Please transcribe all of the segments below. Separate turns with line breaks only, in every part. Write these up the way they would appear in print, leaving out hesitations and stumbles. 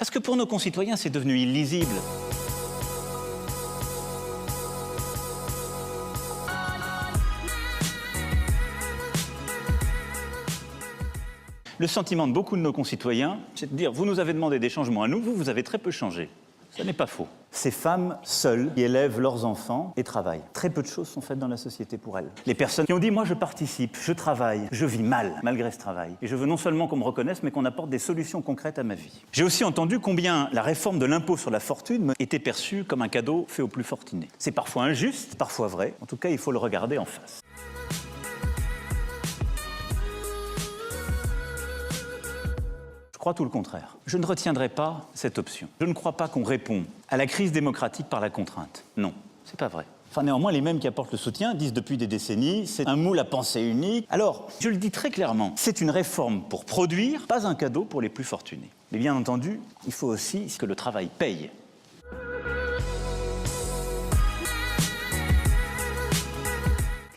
Parce que pour nos concitoyens, c'est devenu illisible. Le sentiment de beaucoup de nos concitoyens, c'est de dire « vous nous avez demandé des changements à nous, vous avez très peu changé ». Ça n'est pas faux. Ces femmes seules qui élèvent leurs enfants et travaillent. Très peu de choses sont faites dans la société pour elles. Les personnes qui ont dit « moi je participe, je travaille, je vis mal malgré ce travail. Et je veux non seulement qu'on me reconnaisse, mais qu'on apporte des solutions concrètes à ma vie ». J'ai aussi entendu combien la réforme de l'impôt sur la fortune était perçue comme un cadeau fait aux plus fortunés. C'est parfois injuste, parfois vrai. En tout cas, il faut le regarder en face. Je crois tout le contraire. Je ne retiendrai pas cette option. Je ne crois pas qu'on répond à la crise démocratique par la contrainte. Non, c'est pas vrai. Enfin, néanmoins, les mêmes qui apportent le soutien disent depuis des décennies, c'est un moule à pensée unique. Alors, je le dis très clairement, c'est une réforme pour produire, pas un cadeau pour les plus fortunés. Mais bien entendu, il faut aussi que le travail paye.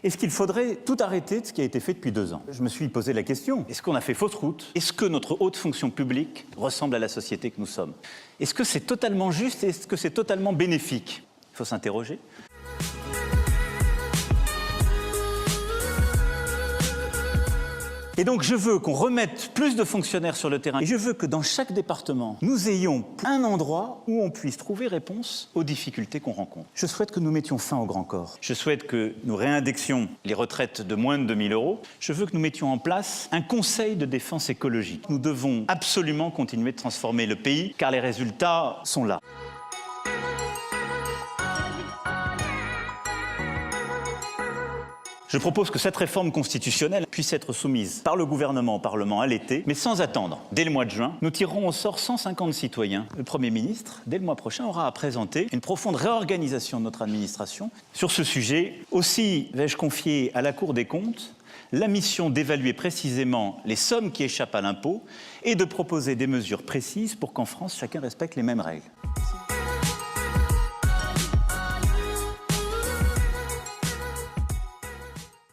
Est-ce qu'il faudrait tout arrêter de ce qui a été fait depuis 2 ans? Je me suis posé la question, est-ce qu'on a fait fausse route? Est-ce que notre haute fonction publique ressemble à la société que nous sommes? Est-ce que c'est totalement juste et est-ce que c'est totalement bénéfique? Il faut s'interroger. Et donc je veux qu'on remette plus de fonctionnaires sur le terrain. Et je veux que dans chaque département, nous ayons un endroit où on puisse trouver réponse aux difficultés qu'on rencontre. Je souhaite que nous mettions fin au grand corps. Je souhaite que nous réindexions les retraites de moins de 2 000 €. Je veux que nous mettions en place un conseil de défense écologique. Nous devons absolument continuer de transformer le pays, car les résultats sont là. Je propose que cette réforme constitutionnelle puisse être soumise par le gouvernement au Parlement à l'été, mais sans attendre. Dès le mois de juin, nous tirerons au sort 150 citoyens. Le Premier ministre, dès le mois prochain, aura à présenter une profonde réorganisation de notre administration. Sur ce sujet, aussi vais-je confier à la Cour des comptes la mission d'évaluer précisément les sommes qui échappent à l'impôt et de proposer des mesures précises pour qu'en France, chacun respecte les mêmes règles.